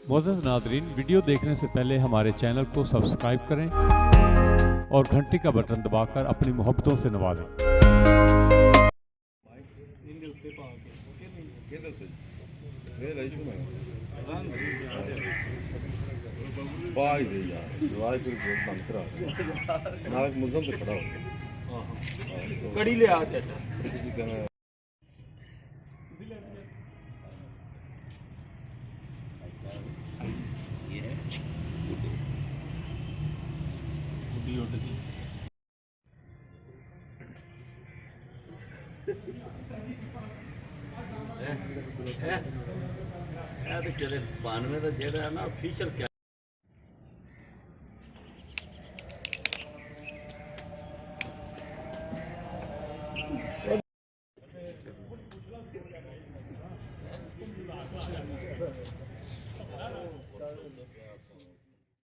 मोअज़्ज़ज़ नाज़रीन, वीडियो देखने से पहले हमारे चैनल को सब्सक्राइब करें और घंटी का बटन दबाकर अपनी मोहब्बतों से नवाजें। कड़ी ले आ चाचा किते 92 ਦਾ ਜਿਹੜਾ ਨਾ ਅਫੀਸ਼ੀਅਲ